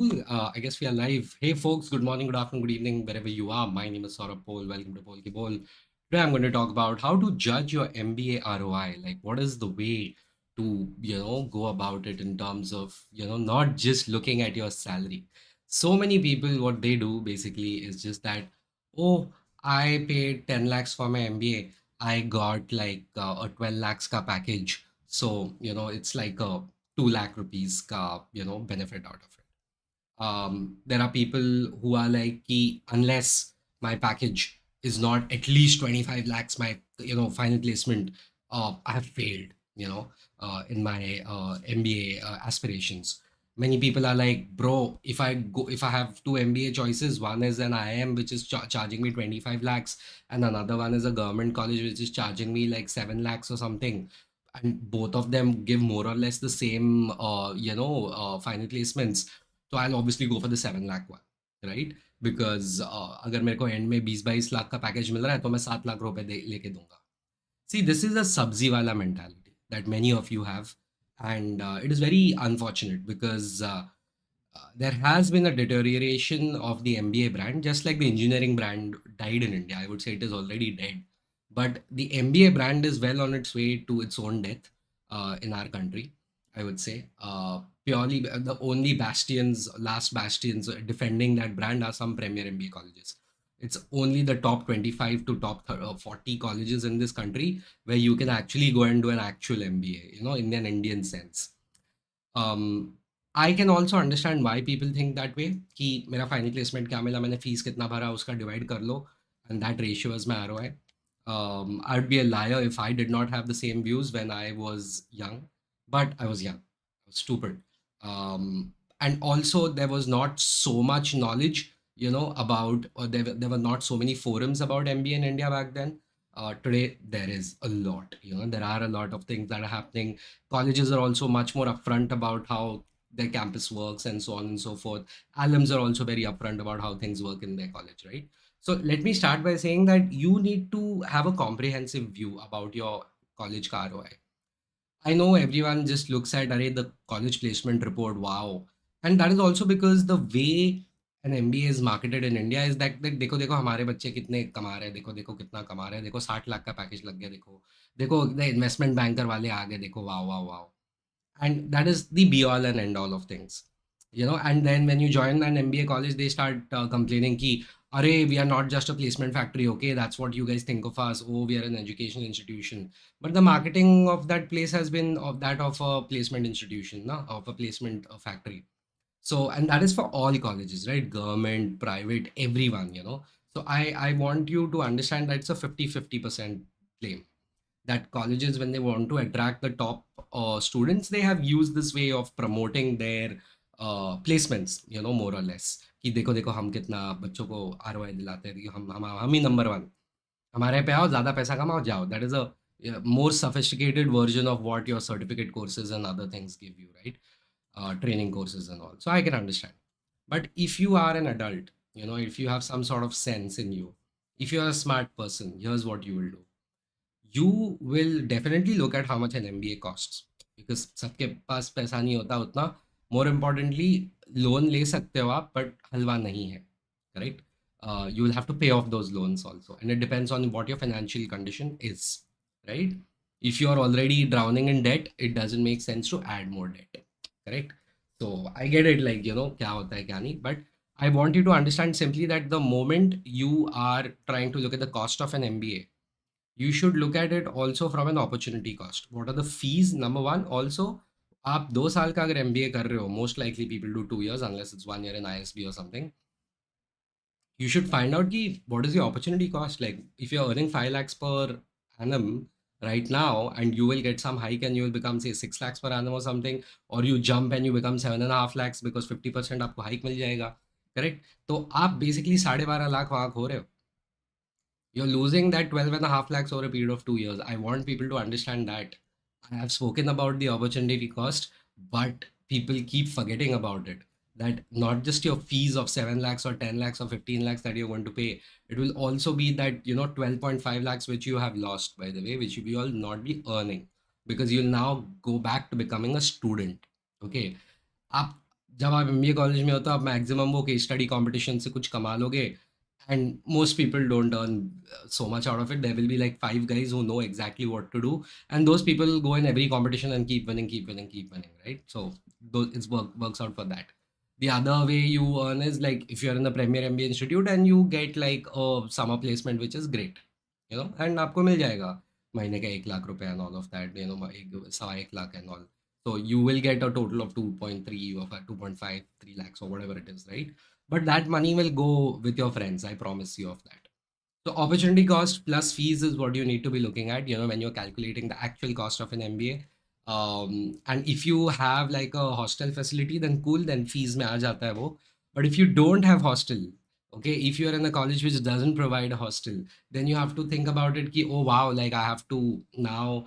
Cool. I guess we are live. Hey, folks. Good morning, good afternoon, good evening, wherever you are. My name is Saurabh Pol. Welcome to Pol Ki Bol. Today, I'm going to talk about how to judge your MBA ROI. Like, what is the way to go about it in terms of not just looking at your salary. So many people, what they do basically is just that, oh, I paid 10 lakhs for my MBA. I got like a 12 lakhs ka package. So it's like a 2 lakh rupees ka benefit out of it. There are people who are like ki, unless my package is not at least 25 lakhs my final placement, I have failed in my MBA aspirations. Many people are like, bro, if I have two MBA choices, one is an IIM which is charging me 25 lakhs, and another one is a government college which is charging me like 7 lakhs or something, and both of them give more or less the same final placements, so I'll obviously go for the 7 lakh one, right? Because अगर मेरे को and में 20-22 लाख का package मिल रहा है तो मैं 7 लाख रुपए लेके दूंगा. See, this is a sabzi wala mentality that many of you have, and it is very unfortunate because there has been a deterioration of the MBA brand, just like the engineering brand died in India. I would say it is already dead, but the MBA brand is well on its way to its own death in our country. I would say purely the only last bastions defending that brand are some premier MBA colleges. It's only the top 25 to top 40 colleges in this country where you can actually go and do an actual MBA, in an Indian sense. I can also understand why people think that way कि मेरा final placement क्या मिला, मैंने fees कितना भरा, उसका divide कर लो, and that ratio is my ROI. I would be a liar if I did not have the same views when I was young, but I was young, I was stupid. And also there was not so much knowledge, about, or there were not so many forums about MBA in India back then. Today there is a lot, there are a lot of things that are happening. Colleges are also much more upfront about how their campus works and so on and so forth. Alums are also very upfront about how things work in their college, right? So let me start by saying that you need to have a comprehensive view about your college ka ROI. I know everyone just looks at array the college placement report, wow. And that is also because the way an MBA is marketed in India is that देखो देखो हमारे बच्चे कितने कमा रहे हैं, देखो देखो कितना कमा रहे हैं, देखो 60 लाख का पैकेज लग गया, देखो देखो द इन्वेस्टमेंट बैंकर वाले आ गए, देखो वाह वाह वाह. And that is the be all and end all of things, and then when you join an MBA college they start complaining ki, Arey, we are not just a placement factory, okay? That's what you guys think of us. Oh, we are an education institution. But the marketing of that place has been of that of a placement institution, no? Of a placement factory. So, and that is for all colleges, right? Government, private, everyone, So I want you to understand that it's a 50-50% claim that colleges, when they want to attract the top students, they have used this way of promoting their placements, more or less. कि देखो देखो हम कितना बच्चों को ROI दिलाते हैं कि हम ही नंबर वन, हमारे पे आओ, ज़्यादा पैसा कमाओ, जाओ. That is a more sophisticated version of what your certificate courses and other things give you, right? Training courses and all. So I can understand. But if you are an adult, if you have some sort of sense in you, if you're a smart person, here's what you will do. You will definitely look at how much an MBA costs, because सबके पास पैसा नहीं होता उतना. More importantly, loan ले सकते हो आप, but हलवा नहीं है, correct? You will have to pay off those loans also, and it depends on what your financial condition is, right? If you are already drowning in debt, it doesn't make sense to add more debt, correct? So I get it, like क्या होता है क्या नहीं, but I want you to understand simply that the moment you are trying to look at the cost of an MBA, you should look at it also from an opportunity cost. What are the fees? Number one. Also, आप 2 साल का अगर MBA कर रहे हो, most likely people do 2 years unless it's 1 year in ISB or something. You should find out ki, what is the opportunity cost. Like if you're earning 5 lakhs per annum right now, and you will get some hike and you will become say 6 lakhs per annum or something, or you jump and you become 7.5 lakhs because 50% आपको hike मिल जाएगा, correct? तो आप basically 12.5 lakh वहाँ खो रहे हो. You're losing that 12.5 lakhs over a period of 2 years. I want people to understand that. I have spoken about the opportunity cost, but people keep forgetting about it. That not just your fees of 7 lakhs or 10 lakhs or 15 lakhs that you're going to pay, it will also be that 12.5 lakhs which you have lost, by the way, which you will not be earning, because you'll now go back to becoming a student. Okay. आप जब आप MBA college में हो तो आप maximum वो case study competition से कुछ कमा लोगे, and most people don't earn so much out of it. There will be like five guys who know exactly what to do, and those people go in every competition and keep winning, right? So works out for that. The other way you earn is like if you're in the premier MBA institute and you get like a summer placement, which is great, and आपको मिल जाएगा महीने का 1 लाख रुपए and all of that, एक सवा 1 lakh and all. So you will get a total of 2.3 or 2.5, 3 lakhs or whatever it is, right? But that money will go with your friends. I promise you of that. So opportunity cost plus fees is what you need to be looking at, when you're calculating the actual cost of an MBA. And if you have like a hostel facility, then cool, then fees mein aa jata hai wo. But if you don't have hostel, okay, if you're in a college which doesn't provide a hostel, then you have to think about it ki, oh wow, like I have to now,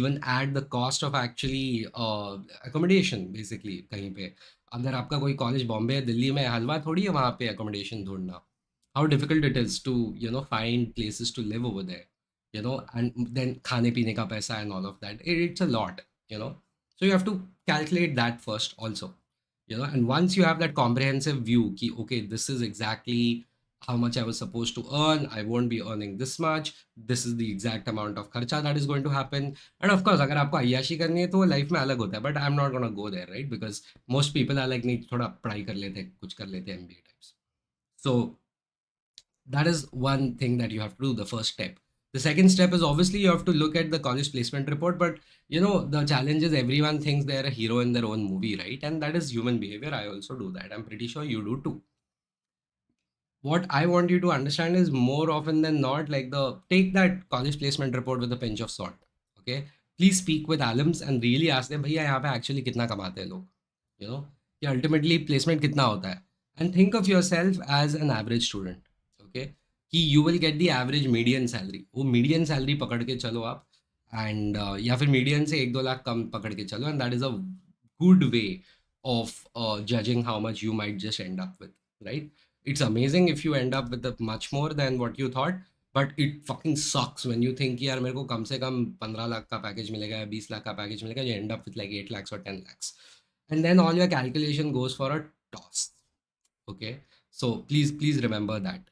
even add the cost of actually accommodation basically कहीं पे. अगर आपका कोई college Bombay या दिल्ली में है, हलवा थोड़ी है वहाँ पे accommodation ढूंढना. How difficult it is to find places to live over there, and then खाने पीने का पैसा and all of that, it's a lot, so you have to calculate that first also, and once you have that comprehensive view ki, okay, this is exactly how much I was supposed to earn, I won't be earning this much, this is the exact amount of kharcha that is going to happen. And of course अगर आपको अय्याशी करनी है तो life में अलग होता है, but I'm not gonna go there, right? Because most people are like नहीं थोड़ा पढ़ाई कर लेते हैं, कुछ कर लेते हैं MBA types. So that is one thing that you have to do, the first step. The second step is obviously you have to look at the college placement report, but the challenge is everyone thinks they're a hero in their own movie, right? And that is human behavior. I also do that. I'm pretty sure you do too. What I want you to understand is more often than not, like take that college placement report with a pinch of salt. Okay. Please speak with alums and really ask them, भैया यहाँ पे actually कितना कमाते हैं लोग, कि ultimately placement कितना होता है, and think of yourself as an average student. Okay, कि you will get the average median salary. वो median salary पकड़ के चलो आप, and या फिर median से 1-2 लाख कम पकड़ के चलो, and that is a good way of judging how much you might just end up with, right? It's amazing if you end up with much more than what you thought, but it fucking sucks when you think यार मेरे को कम से कम 15 लाख का package मिलेगा या 20 लाख का package मिलेगा, you end up with like 8 lakhs or 10 lakhs, and then all your calculation goes for a toss. Okay, so please remember that.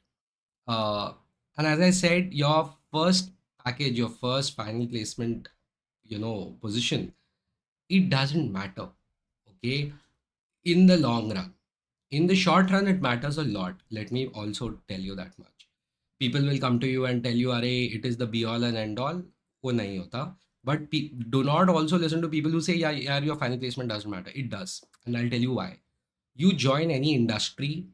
And as I said, your first package, your first final placement, position, it doesn't matter. Okay, in the long run. In the short run, it matters a lot. Let me also tell you that much. People will come to you and tell you, "Arey, it is the be all and end all." वो नहीं होता. But do not also listen to people who say, yeah, your final placement doesn't matter. It does. And I'll tell you why. You join any industry,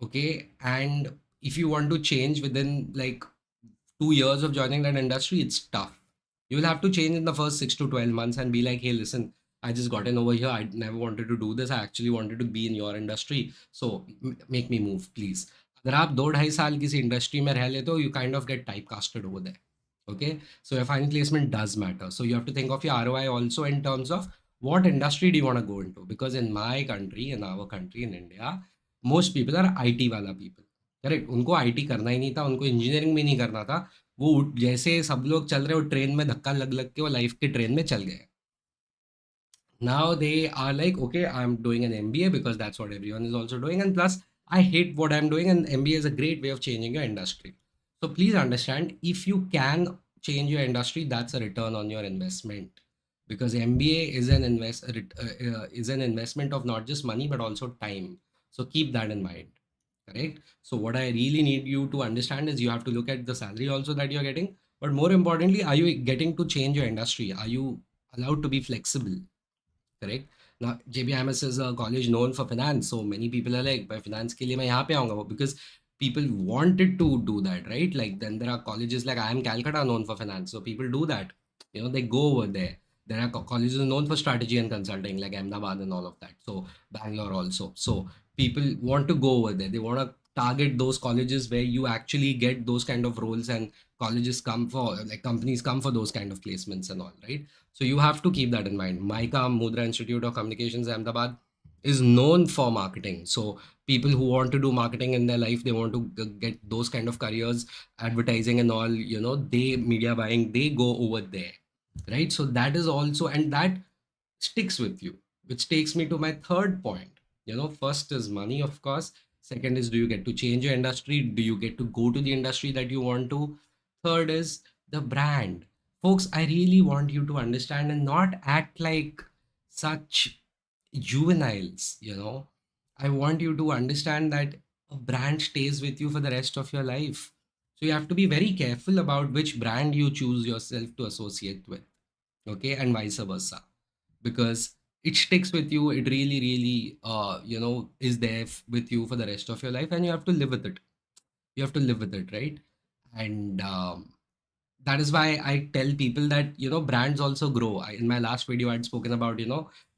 okay, and if you want to change within like 2 years of joining that industry, it's tough. You will have to change in the first 6 to 12 months and be like, hey, listen, I just got in over here. I never wanted to do this. I actually wanted to be in your industry. So make me move, please. अगर आप 2-2.5 साल किसी industry में रह लेते हो, you kind of get typecasted over there. Okay, so your final placement does matter. So you have to think of your ROI also in terms of what industry do you want to go into? Because in my country, in our country, in India, most people are IT वाला people. Correct, उनको IT करना ही नहीं था, उनको engineering भी नहीं करना था. वो जैसे सब लोग चल रहे, वो ट्रेन में धक्का लग लग के वो लाइफ के ट्रेन में चल गए. Now they are like, okay, I'm doing an MBA because that's what everyone is also doing, and plus I hate what I'm doing, and MBA is a great way of changing your industry. So please understand, if you can change your industry, that's a return on your investment, because MBA is is an investment of not just money but also time. So keep that in mind. Correct. So what I really need you to understand is you have to look at the salary also that you're getting, but more importantly, are you getting to change your industry? Are you allowed to be flexible? Correct. Now JBIMS is a college known for finance, so many people are like, by finance के लिए मैं यहाँ पे आऊँगा, because people wanted to do that, right? Like then there are colleges like IIM Calcutta known for finance, so people do that. They go over there. There are colleges known for strategy and consulting like Ahmedabad and all of that. So Bangalore also. So people want to go over there. They want to target those colleges where you actually get those kind of roles, and colleges come for, like companies come for those kind of placements and all, right? So you have to keep that in mind. MICA, Mudra Institute of Communications, Ahmedabad, is known for marketing. So people who want to do marketing in their life, they want to get those kind of careers, advertising and all, they media buying, they go over there, right? So that is also, and that sticks with you, which takes me to my third point. First is money, of course. Second is, do you get to change your industry? Do you get to go to the industry that you want to? Third is the brand. Folks, I really want you to understand and not act like such juveniles. I want you to understand that a brand stays with you for the rest of your life. So you have to be very careful about which brand you choose yourself to associate with. Okay, and vice versa, because it sticks with you. It really, really, is there with you for the rest of your life, and you have to live with it. You have to live with it, right? And that is why I tell people that brands also grow. In my last video, I'd spoken about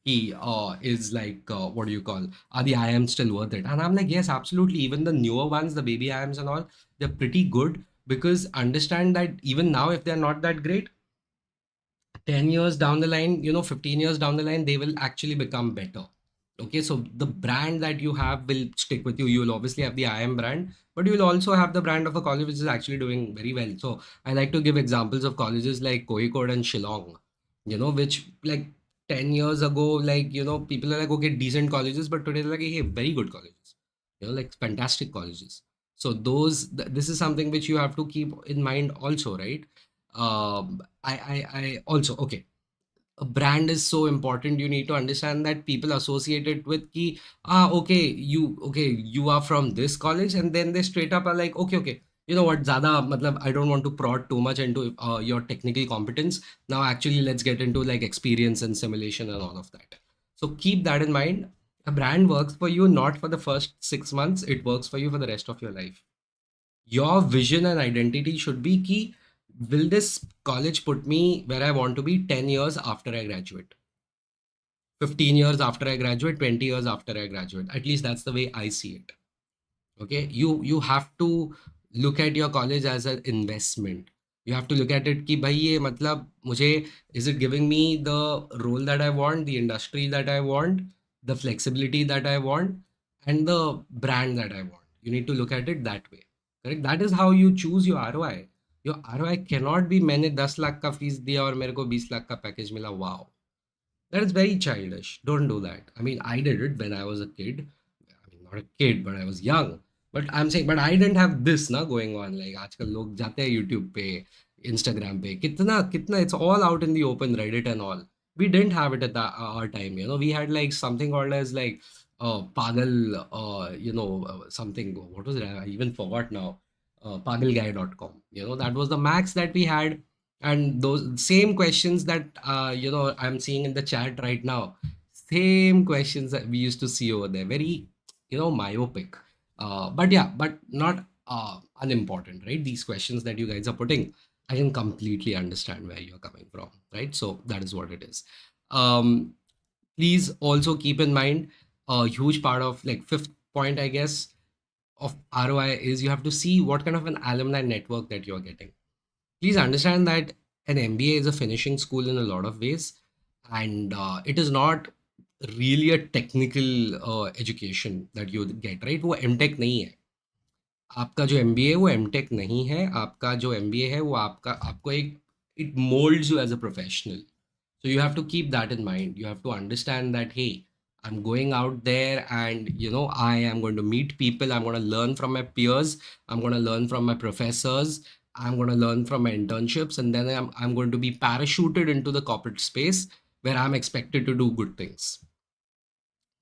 he is like, what do you call, are the IAMs still worth it? And I'm like, yes, absolutely. Even the newer ones, the baby IAMs and all, they're pretty good, because understand that even now, if they're not that great, 10 years down the line, 15 years down the line, they will actually become better. Okay, so the brand that you have will stick with you. You will obviously have the IM brand, but you will also have the brand of a college which is actually doing very well. So I like to give examples of colleges like Kozhikode and Shillong, which like 10 years ago, like, people are like, okay, decent colleges, but today they're like, hey, very good colleges, like fantastic colleges. So this is something which you have to keep in mind also, right? I also, okay, a brand is so important. You need to understand that people associate it with ki, okay, you are from this college, and then they straight up are like, okay, you know what, Zada, matlab, I don't want to prod too much into your technical competence. Now, actually, let's get into like experience and simulation and all of that. So keep that in mind. A brand works for you not for the first 6 months, it works for you for the rest of your life. Your vision and identity should be key. Will this college put me where I want to be 10 years after I graduate? 15 years after I graduate, 20 years after I graduate. At least that's the way I see it. Okay, you have to look at your college as an investment. You have to look at it कि भाई ये मतलब मुझे, is it giving me the role that I want, the industry that I want, the flexibility that I want, and the brand that I want. You need to look at it that way. Correct? That is how you choose your ROI. Your ROI cannot be मैंने 10 लाख का fees दिया और मेरे को 20 लाख का package मिला. Wow, that is very childish. Don't do that. I mean, I did it when I was a kid. I mean, not a kid, but I was young. But I'm saying, but I didn't have this na going on. Like आजकल लोग जाते हैं YouTube पे, Instagram पे, कितना it's all out in the open, Reddit and all. We didn't have it at our time. We had like something called as like Pagal, something. What was it? I even forgot now. Pagalguy.com. That was the max that we had, and those same questions that I'm seeing in the chat right now, same questions that we used to see over there, very myopic, but yeah, but not unimportant, right? These questions that you guys are putting, I can completely understand where you're coming from, right? So that is what it is. Please also keep in mind, a huge part of, like, fifth point, I guess, of ROI is you have to see what kind of an alumni network that you're getting. Please understand that an MBA is a finishing school in a lot of ways, and it is not really a technical education that you get, right? वो MTech नहीं है. आपका जो MBA है वो MTech नहीं है. आपका जो MBA है वो आपको एक, it molds you as a professional. So you have to keep that in mind. You have to understand that, hey, I'm going out there and, I am going to meet people. I'm going to learn from my peers. I'm going to learn from my professors. I'm going to learn from my internships. And then I'm going to be parachuted into the corporate space where I'm expected to do good things.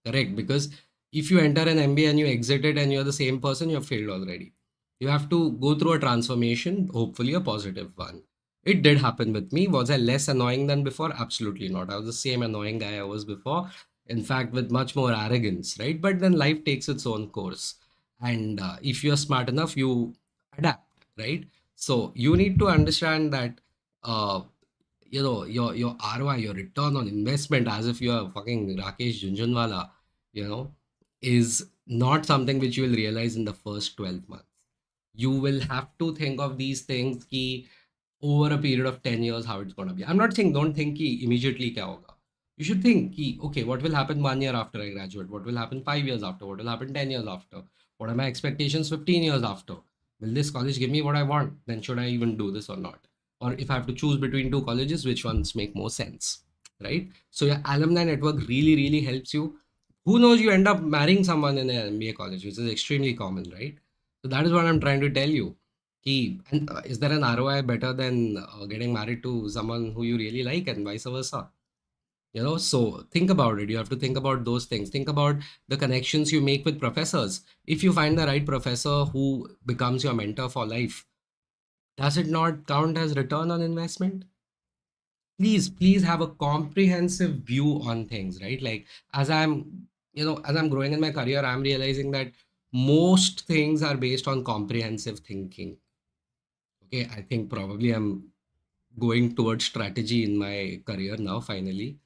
Correct? Because if you enter an MBA and you exit it and you're the same person, you've failed already. You have to go through a transformation, hopefully a positive one. It did happen with me. Was I less annoying than before? Absolutely not. I was the same annoying guy I was before. In fact, with much more arrogance, right? But then life takes its own course. And if you're smart enough, you adapt, right? So you need to understand that, your ROI, your return on investment, as if you're fucking Rakesh Junjunwala, is not something which you will realize in the first 12 months. You will have to think of these things ki over a period of 10 years how it's going to be. I'm not saying don't think ki immediately kya hoga. You should think ki, okay, what will happen 1 year after I graduate? What will happen 5 years after? What will happen 10 years after? What are my expectations 15 years after? Will this college give me what I want? Then should I even do this or not? Or if I have to choose between two colleges, which ones make more sense, right? So your alumni network really, really helps you. who knows, you end up marrying someone in an MBA college, which is extremely common, right? So that is what I'm trying to tell you. And is there an ROI better than getting married to someone who you really like, and vice versa? So think about it. You have to think about those things. Think about the connections you make with professors. If you find the right professor who becomes your mentor for life, does it not count as return on investment? Please have a comprehensive view on things, right? Like, as I'm growing in my career, I'm realizing that most things are based on comprehensive thinking. Okay, I think probably I'm going towards strategy in my career now, finally.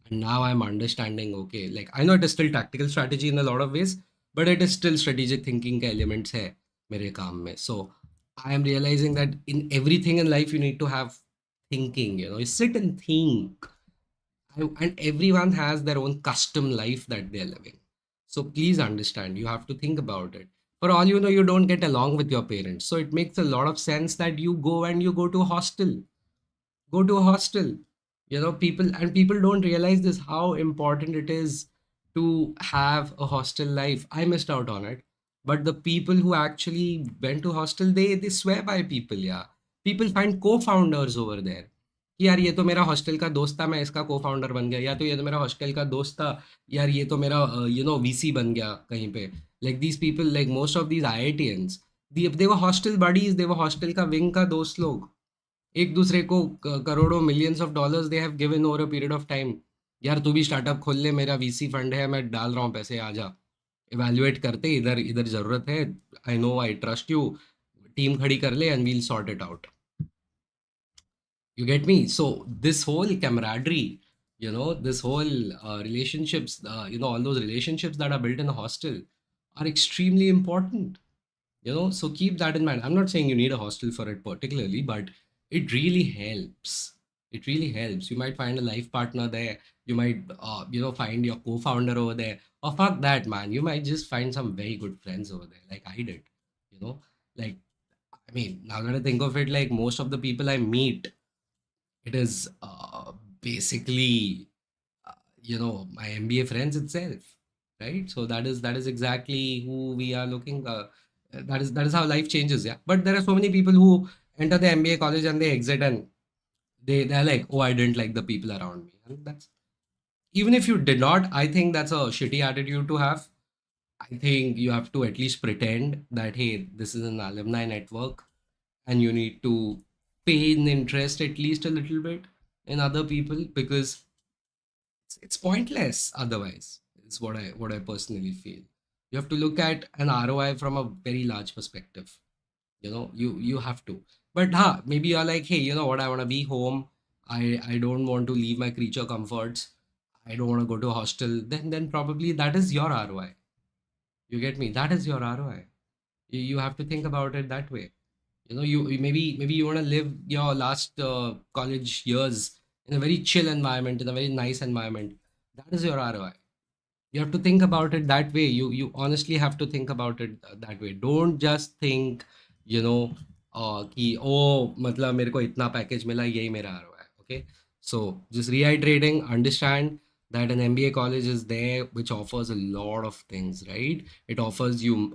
And now I'm understanding, okay, like, I know it is still tactical strategy in a lot of ways, but it is still strategic thinking ka elements hai mere kaam mein. So I am realizing that in everything in life you need to have thinking. You sit and think. And everyone has their own custom life that they're living. So please understand, you have to think about it. For all you know, you don't get along with your parents, so it makes a lot of sense that you go to a hostel. Go to a hostel. People don't realize this, how important it is to have a hostel life. I missed out on it, but the people who actually went to hostel, they swear by people. Yeah, people find co-founders over there कि यार ये तो मेरा hostel का दोस्त था, मैं इसका को फाउंडर बन गया, या तो ये तो मेरा हॉस्टल का दोस्त था, यार ये तो मेरा वीसी बन गया कहीं पे. Like these people, like most of these IITians, they were hostel buddies, they were hostel का विंग का दोस्त लोग. एक दूसरे को करोड़ों millions of dollars they have given over a period of time. यार तू भी स्टार्टअप खोल ले, मेरा वीसी फंड है, मैं डाल रहा हूँ पैसे, आ जा. इवेल्युएट करते, इधर इधर जरूरत है, I know, I trust you, team खड़ी कर ले and we'll sort it out. You get me? So this whole camaraderie, this whole relationships, all those relationships that are built in a hostel are extremely important. So keep that in mind. I'm not saying you need a hostel for it particularly, but it really helps. It really helps. You might find a life partner there. You might, find your co-founder over there. Or fuck that, man. You might just find some very good friends over there, like I did. You know, like, I mean, now that I think of it, like, most of the people I meet, it is basically, my MBA friends itself, right? So that is exactly who we are looking. That is how life changes, yeah. But there are so many people who enter the MBA college and they exit, and they're like, oh, I didn't like the people around me, and that's, even if you did not, I think that's a shitty attitude to have. I think you have to at least pretend that, hey, this is an alumni network, and you need to pay an interest at least a little bit in other people, because it's pointless otherwise. It's what I personally feel. You have to look at an ROI from a very large perspective. You have to. But maybe you're like, hey, you know what, I want to be home. I don't want to leave my creature comforts. I don't want to go to a hostel. Then probably that is your ROI. You get me? That is your ROI. You have to think about it that way. Maybe you want to live your last college years in a very chill environment, in a very nice environment. That is your ROI. You have to think about it that way. You honestly have to think about it that way. Don't just think, कि ओ मतलब मेरे को इतना package मिला, यही मेरा ROI. Okay, so just reiterating, understand that an MBA college is there which offers a lot of things, right? It offers you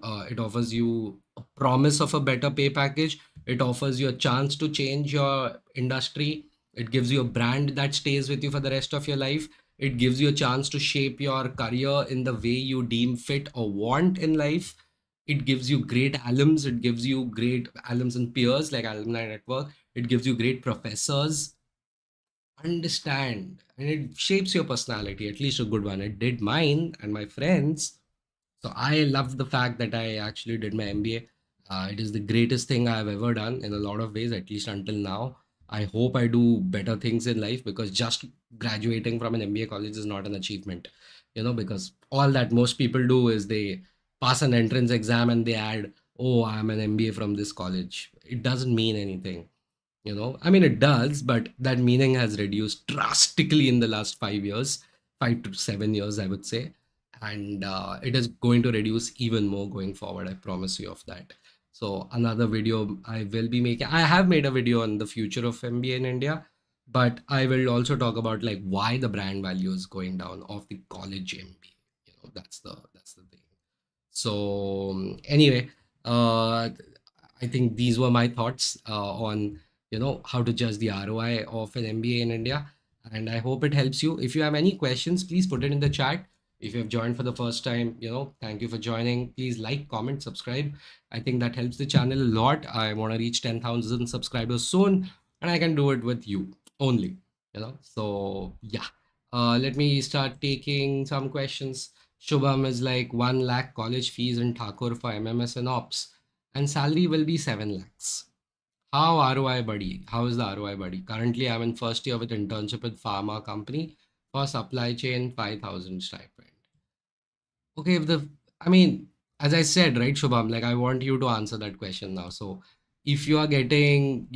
a promise of a better pay package. It offers you a chance to change your industry. It gives you a brand that stays with you for the rest of your life. It gives you a chance to shape your career in the way you deem fit or want in life. It gives you great alums. It gives you great alums and peers like alumni network. It gives you great professors. Understand, and it shapes your personality, at least a good one. It did mine and my friends. So I love the fact that I actually did my MBA. It is the greatest thing I've ever done in a lot of ways, at least until now. I hope I do better things in life, because just graduating from an MBA college is not an achievement, because all that most people do is they pass an entrance exam and they add, oh, I'm an MBA from this college. It doesn't mean anything. I mean, it does, but that meaning has reduced drastically in the last 5 years, 5 to 7 years, I would say. And it is going to reduce even more going forward. I promise you of that. So another video I will be making. I have made a video on the future of MBA in India, but I will also talk about like why the brand value is going down of the college MBA. that's the thing. So anyway, uh, I think these were my thoughts on how to judge the ROI of an MBA in India, and I hope it helps you. If you have any questions, please put it in the chat. If you have joined for the first time, thank you for joining. Please like, comment, subscribe. I think that helps the channel a lot. I want to reach 10,000 subscribers soon, and I can do it with you only. So yeah. Let me start taking some questions. Shubham is like 1 lakh college fees in Thakur for MMS and Ops, and salary will be 7 lakhs. How ROI buddy? How is the ROI buddy? Currently, I'm in first year with internship with pharma company for supply chain 5,000 stipend. Okay, I mean, as I said, right, Shubham, like I want you to answer that question now. So if you are getting,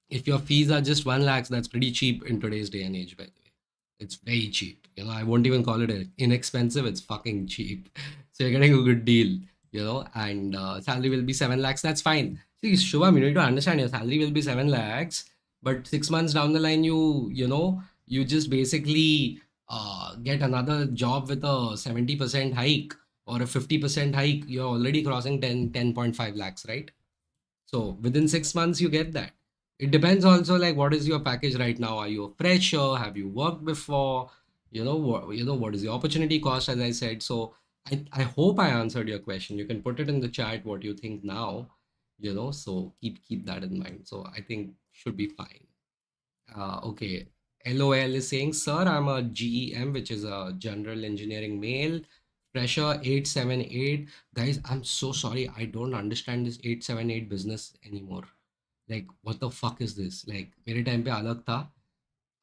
if your fees are just 1 lakh, that's pretty cheap in today's day and age, by the way. It's very cheap. I won't even call it inexpensive. It's fucking cheap. So you're getting a good deal, and salary will be 7 lakhs. That's fine. See, Shubham, you need to understand your salary will be 7 lakhs, but 6 months down the line, you just basically get another job with a 70% hike or a 50% hike. You're already crossing 10.5 lakhs, right? So within 6 months, you get that. It depends also like what is your package right now? Are you a fresher? Have you worked before? What is the opportunity cost, as I said. So I hope I answered your question. You can put it in the chat what you think now, so keep that in mind. So I think should be fine. Okay. LOL is saying, sir, I'm a GEM, which is a general engineering male. Fresher 878. Guys, I'm so sorry. I don't understand this 878 business anymore. Like, what the fuck is this? Like, मेरे time पे अलग था.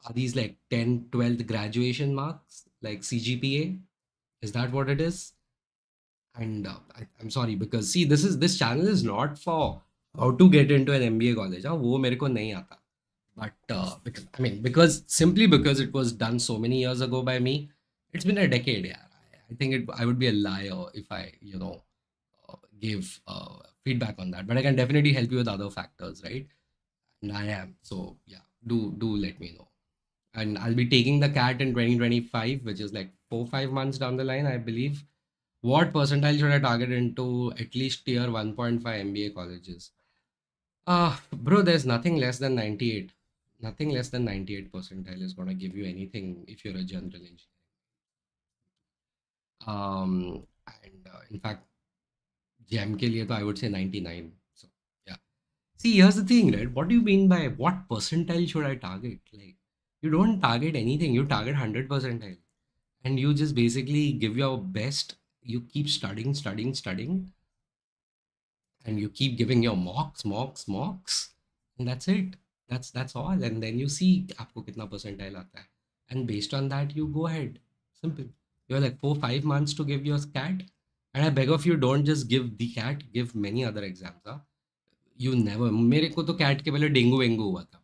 Are these like 10th, 12th graduation marks? Like CGPA? Is that what it is? And I'm sorry because see, this channel is not for how to get into an MBA college. हाँ, वो मेरे को नहीं आता. But because simply because it was done so many years ago by me, it's been a decade. Yeah, I think I would be a liar if I give feedback on that. But I can definitely help you with other factors, right? And I am. So yeah, do let me know. And I'll be taking the CAT in 2025, which is like 4-5 months down the line, I believe. What percentile should I target into at least tier 1.5 MBA colleges? Bro, there's nothing less than 98. Nothing less than 98 percentile is going to give you anything if you're a general engineer. And in fact, GEM के लिए तो I would say 99. So yeah. See, here's the thing, right? What do you mean by what percentile should I target? Like, you don't target anything. You target 100 percentile, and you just basically give your best. You keep studying, studying, studying, and you keep giving your mocks, and that's it. That's all. And then you see आपको कितना percentile आता है, and based on that you go ahead. Simple. You have like 4-5 months to give your CAT, and I beg of you, don't just give the CAT. Give many other exams. Huh? You never. मेरे को तो CAT के पहले dengue वेंगू हुआ था.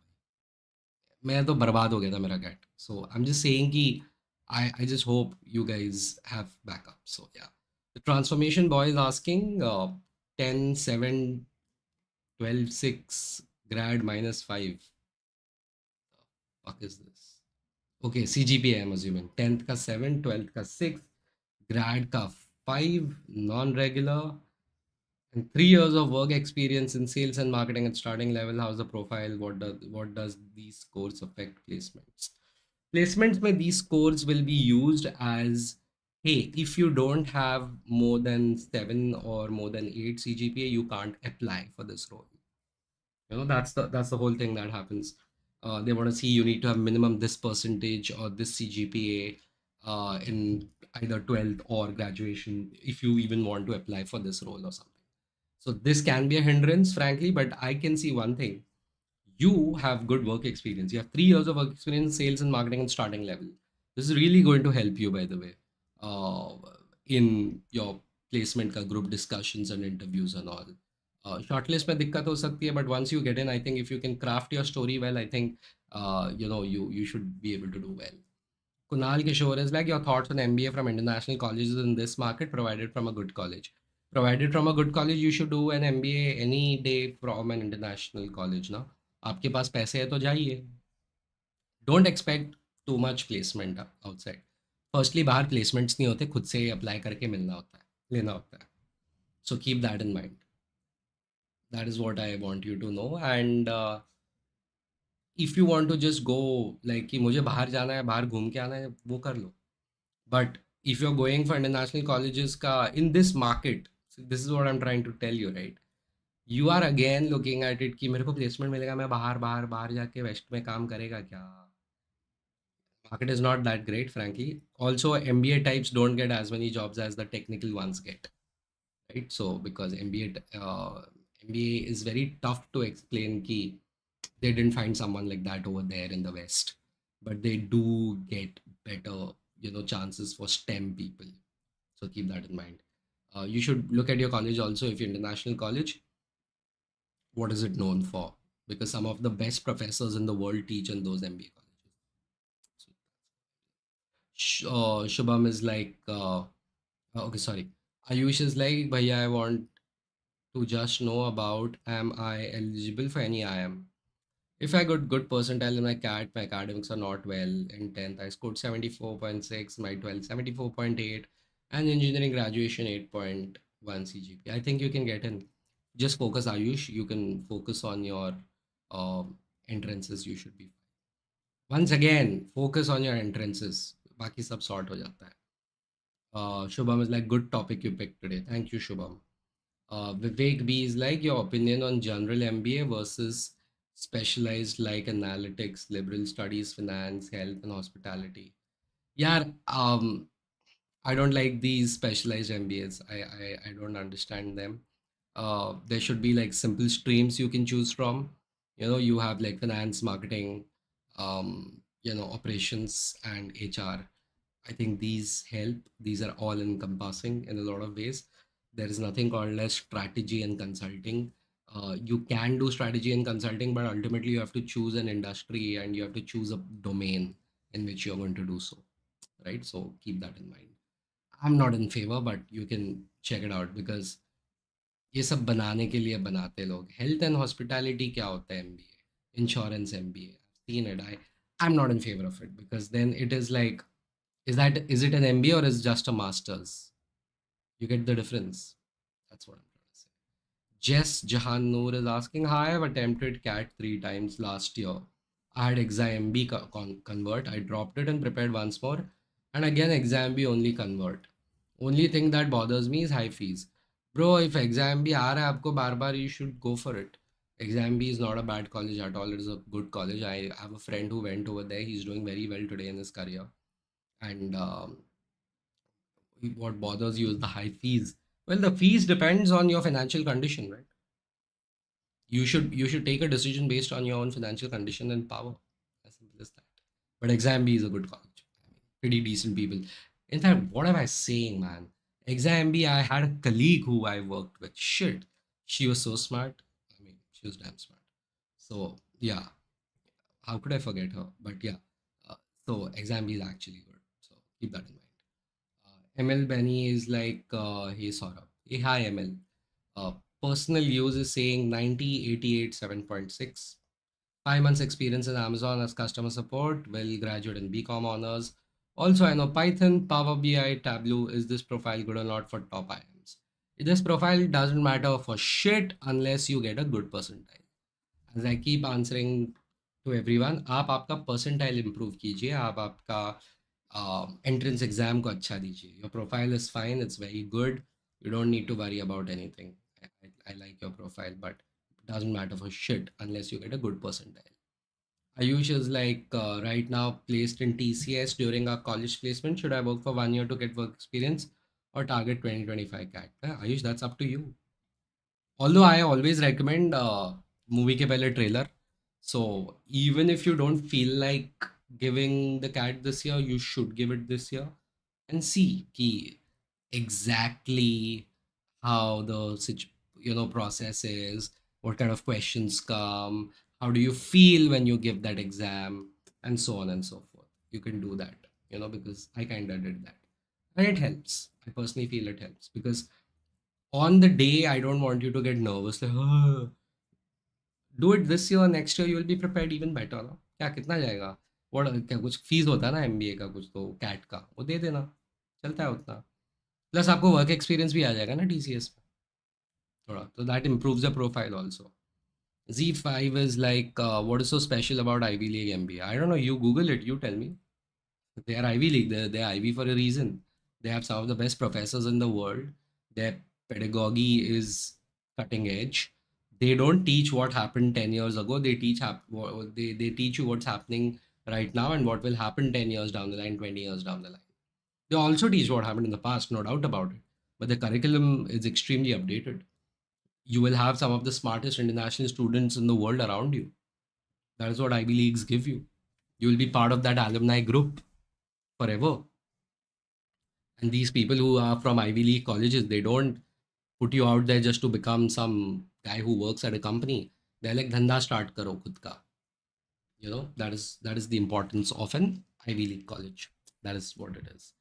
मैं तो बर्बाद हो गया था मेरा CAT. So I'm just saying कि I just hope you guys have backup. So yeah. The transformation boy is asking 10, 7, 12, 6, grad minus 5. Fuck is this? Okay, CGPA I'm assuming. 10th ka 7, 12th ka 6, grad ka 5, non-regular, and 3 years of work experience in sales and marketing at starting level. How's the profile? What does these scores affect placements? Placements में these scores will be used as, hey, if you don't have more than 7 or more than 8 CGPA, you can't apply for this role. That's the whole thing that happens. They want to see you need to have minimum this percentage or this CGPA in either 12th or graduation if you even want to apply for this role or something. So this can be a hindrance, frankly, but I can see one thing. You have good work experience. You have 3 years of work experience, sales and marketing and starting level. This is really going to help you, by the way, in your placement ka group discussions and interviews and all. Shortlist में दिक्कत हो सकती है, but once you get in, I think if you can craft your story well, I think you should be able to do well. Kunal Kishore is like, your thoughts on MBA from international colleges in this market, provided from a good college. Provided from a good college, you should do an MBA any day from an international college. ना आपके पास पैसे है तो जाइए. Don't expect too much placement outside. Firstly बाहर placements नहीं होते, खुद से अप्लाई करके मिलना होता है, लेना होता है. So keep that in mind. That is what I want you to know. And if you want to just go like कि मुझे बाहर जाना है, बाहर घूम के आना है, वो कर लो. But if you are going for international colleges का in this market, this is what I am trying to tell you, right? You are again looking at it कि मेरे को प्लेसमेंट मिलेगा, मैं बाहर बाहर बाहर जाके वेस्ट में काम करेगा क्या? Market is not that great, frankly. Also, MBA types don't get as many jobs as the technical ones get, right? So because MBA is very tough to explain ki they didn't find someone like that over there in the West, but they do get better, chances for STEM people. So keep that in mind. You should look at your college also. If you're international college, what is it known for? Because some of the best professors in the world teach in those MBA colleges. So, Shubham is like, okay, sorry. Ayush is like, Bhaiya, I want to just know about am I eligible for any IM? If I got good percentile in my CAT, my academics are not well. In 10th, I scored 74.6, my 12th, 74.8, and engineering graduation 8.1 CGP. I think you can get in. Just focus, Ayush. You can focus on your entrances. You should be. Once again, focus on your entrances. बाकी सब sort हो जाता है. Shubham is like, good topic you picked today. Thank you, Shubham. Vivek B is like, your opinion on general MBA versus specialized like analytics, liberal studies, finance, health, and hospitality. Yeah, I don't like these specialized MBAs. I don't understand them. There should be like simple streams you can choose from. You have like finance, marketing, operations, and HR. I think these help. These are all encompassing in a lot of ways. There is nothing called as strategy and consulting. You can do strategy and consulting, but ultimately you have to choose an industry and you have to choose a domain in which you're going to do so, right? So keep that in mind. I'm not in favor, but you can check it out because ये सब बनाने के लिए बनाते लोग. Health and hospitality क्या होता है? MBA, insurance MBA. Seen it. I'm not in favor of it because then it is like, is it an MBA or is it just a master's? You get the difference. That's what I'm trying to say. Jess Jahan Noor is asking, hi, I've attempted CAT 3 times last year. I had exam B convert. I dropped it and prepared once more. And again, exam B only convert. Only thing that bothers me is high fees. Bro, if exam B aa raha hai aapko bar bar, you should go for it. Exam B is not a bad college at all. It is a good college. I have a friend who went over there. He's doing very well today in his career. And what bothers you is the high fees. Well, the fees depends on your financial condition, right? You should take a decision based on your own financial condition and power. As simple as that. But Exam B is a good college. I mean, pretty decent people. In fact, what am I saying, man? Exam B, I had a colleague who I worked with. Shit, she was so smart. I mean, she was damn smart. So yeah, how could I forget her? But yeah, so Exam B is actually good. So keep that in mind. ML Benny is like, hey Saurabh. Hey, hi ML. Uh, Personal use is saying 90, 88, 7.6. 5 months experience in Amazon as customer support, well, graduate in BCom honors. Also, I know Python, Power BI, Tableau. Is this profile good or not for top IMs? This profile doesn't matter for shit unless you get a good percentile. As I keep answering to everyone, आप आपका percentile improve कीजिए, आप आपका entrance exam को अच्छा दीजिए. Your profile is fine, it's very good. You don't need to worry about anything. I like your profile, but it doesn't matter for shit unless you get a good percentile. Ayush is like, right now placed in TCS during our college placement. Should I work for 1 year to get work experience or target 2025 CAT? Ayush, that's up to you. Although I always recommend movie के पहले trailer. So even if you don't feel like giving the CAT this year, you should give it this year and see ki exactly how the process is, what kind of questions come, how do you feel when you give that exam, and so on and so forth. You can do that, because I kind of did that, and it helps. I personally feel it helps because on the day I don't want you to get nervous like, do it this year, next year you will be prepared even better. ना क्या कितना जाएगा? क्या कुछ fees होता है ना MBA का, कुछ तो कैट का वो दे देना, चलता है उतना। प्लस आपको वर्क एक्सपीरियंस भी आ जाएगा ना टीसीएस में थोड़ा, तो that improves the profile also. Z5 is like, what is so special about Ivy League MBA? I don't know. You Google it. You tell me. They are Ivy League. They're Ivy for a reason. They have some of the best professors in the world. Their pedagogy is cutting edge. They don't teach what happened 10 years ago. They teach you what's happening right now and what will happen 10 years down the line, 20 years down the line. They also teach what happened in the past, no doubt about it. But the curriculum is extremely updated. You will have some of the smartest international students in the world around you. That is what Ivy Leagues give you. You will be part of that alumni group forever. And these people who are from Ivy League colleges, they don't put you out there just to become some guy who works at a company. They're like, dhanda start karo khud ka. That is the importance of an Ivy League college. That is what it is.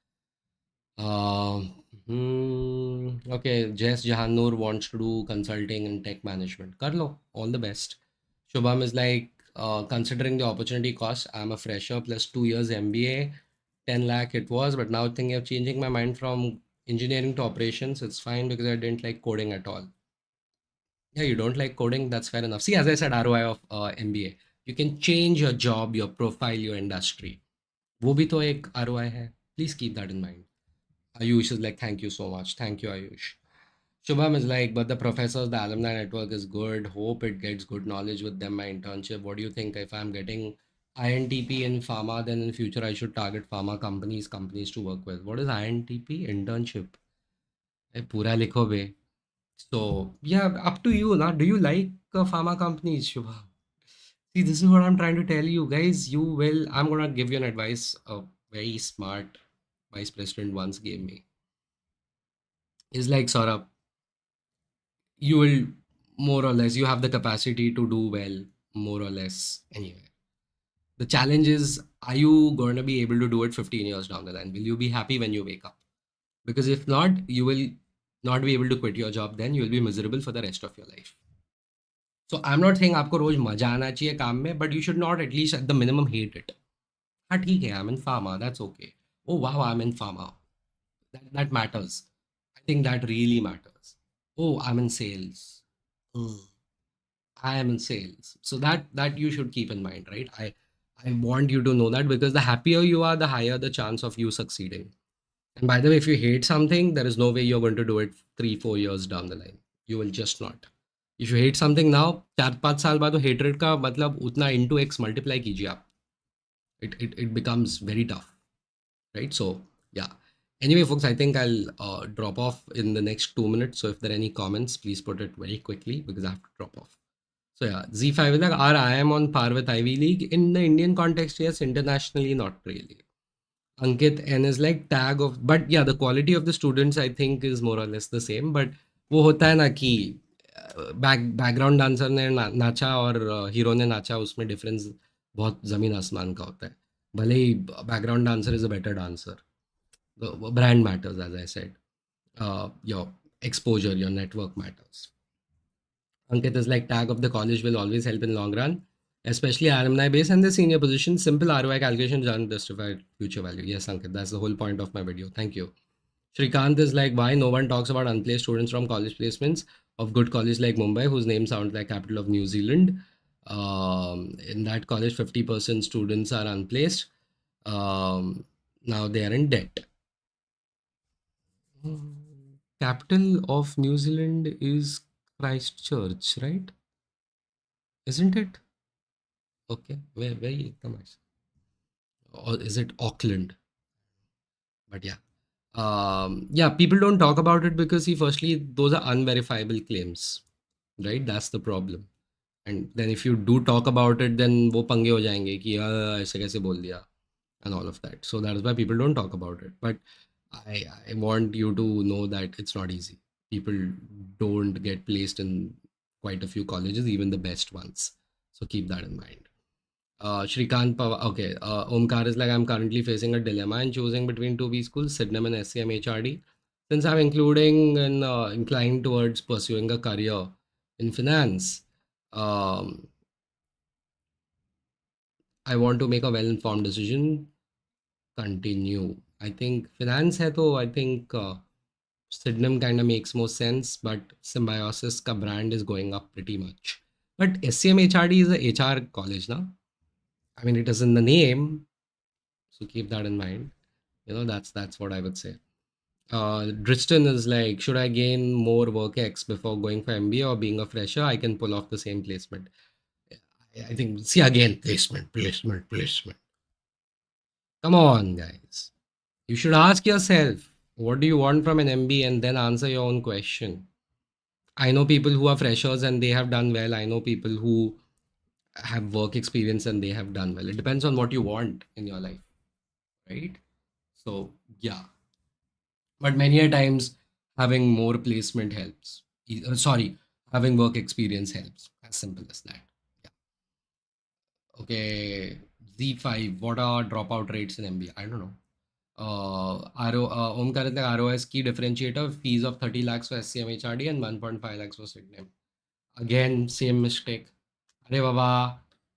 Okay, Jess Jahanur wants to do consulting and tech management. Karlo, all the best. Shubham is like, considering the opportunity cost, I'm a fresher plus 2 years MBA, 10 lakh it was, but now thinking of changing my mind from engineering to operations. It's fine because I didn't like coding at all. Yeah, you don't like coding, that's fair enough. See, as I said, ROI of MBA, you can change your job, your profile, your industry. वो भी तो एक ROI है. Please keep that in mind. Ayush is like, thank you so much. Thank you, Ayush. Shubham is like, but the professors, the alumni network is good. Hope it gets good knowledge with them. My internship. What do you think? If I'm getting INTP in pharma, then in future I should target pharma companies to work with. What is INTP? Internship. Pura likho be. So yeah, up to you. Now, do you like pharma companies, Shubham? See, this is what I'm trying to tell you, guys. I'm gonna give you an advice. A very smart vice president once gave me. Is like, Saurabh, you will more or less, you have the capacity to do well more or less anywhere. The challenge is, are you going to be able to do it 15 years down the line? Will you be happy when you wake up? Because if not, you will not be able to quit your job, then you will be miserable for the rest of your life. So I'm not saying आपको रोज मजा आना चाहिए काम में, but you should not at least at the minimum hate it. हाँ ठीक है, I'm in pharma, that's okay. Oh wow, I'm in pharma. That matters. I think that really matters. Oh, I'm in sales. Hmm. I am in sales. So that you should keep in mind, right? I want you to know that, because the happier you are, the higher the chance of you succeeding. And by the way, if you hate something, there is no way you're going to do it 3-4 years down the line. You will just not. If you hate something now, 4-5 साल बाद तो hatred का मतलब उतना into x multiply कीजिए आप. It becomes very tough, right? So yeah. Anyway, folks, I think I'll drop off in the next 2 minutes. So if there are any comments, please put it very quickly because I have to drop off. So yeah, Z5 is like, are I am on par with Ivy League in the Indian context? Yes, internationally not really. Ankit N is like tag of, but yeah, the quality of the students I think is more or less the same. But वो होता है ना कि background dancer ने नाचा और hero ने नाचा, उसमें डिफरेंस बहुत ज़मीन आसमान का होता है. भले ही background dancer is a better dancer, brand matters, as I said. Your exposure, your network matters. Ankit is like, tag of the college will always help in long run, especially alumni base and the senior position. Simple ROI calculation doesn't justify future value. Yes, Ankit, that's the whole point of my video. Thank you. Shrikant is like, why no one talks about unplaced students from college placements of good college like Mumbai, whose name sounds like capital of New Zealand. In that college, 50% students are unplaced. Now they are in debt. Capital of New Zealand is Christchurch, right? Isn't it? Okay, where you come as? Or is it Auckland? But yeah. Yeah, people don't talk about it because, see, firstly, those are unverifiable claims, right? That's the problem. And then if you do talk about it, then वो पंगे हो जाएंगे कि ऐसे कैसे बोल दिया and all of that. So that is why people don't talk about it. But I want you to know that it's not easy. People don't get placed in quite a few colleges, even the best ones. So keep that in mind. Shrikant Pawar, okay. Omkar is like, I'm currently facing a dilemma and choosing between two B schools, Sydenham and SCM HRD. Since I'm inclined towards pursuing a career in finance, um, I want to make a well-informed decision. Continue. I think finance है तो I think Sydenham kind of makes more sense, but Symbiosis ka brand is going up pretty much. But SCM HRD is a HR college, na? I mean, it is in the name, so keep that in mind. That's what I would say. Driston is like, should I gain more work X before going for MBA, or being a fresher, I can pull off the same placement? I think, see again, placement. Come on, guys. You should ask yourself, what do you want from an MBA, and then answer your own question. I know people who are freshers and they have done well. I know people who have work experience and they have done well. It depends on what you want in your life, right? So, yeah. But many a times, having more placement helps. Sorry, having work experience helps. As simple as that. Yeah. Okay. Z5, what are dropout rates in MBA? I don't know. Omkar, the ROS key differentiator, fees of 30 lakhs for SCM HRD and 1.5 lakhs for Sydenham. Again, same mistake. अरे बाबा,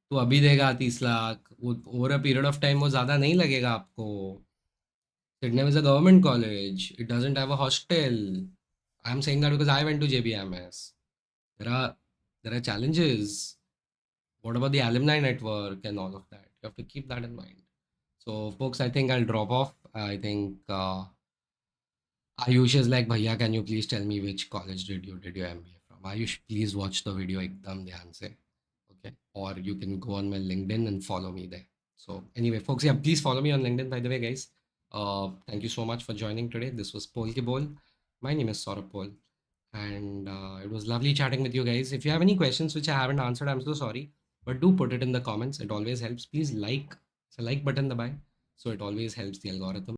तू अभी देगा 30 lakh, over a period of time वो ज़्यादा नहीं लगेगा आपको. Sydenham is a government college. It doesn't have a hostel. I'm saying that because I went to JBMS. There are there are challenges. What about the alumni network and all of that? You have to keep that in mind. So, folks, I think I'll drop off. I think Ayush is like, Bhaiya, can you please tell me which college did your MBA from? Ayush, please watch the video ekdam dhyan se. Okay. Or you can go on my LinkedIn and follow me there. So anyway, folks, yeah, please follow me on LinkedIn, by the way, guys. Thank you so much for joining today. This was Pol Ki Bol. My name is Saurabh Pol. And it was lovely chatting with you guys. If you have any questions which I haven't answered, I'm so sorry. But do put it in the comments. It always helps. Please like. It's a like button the buy. So it always helps the algorithm.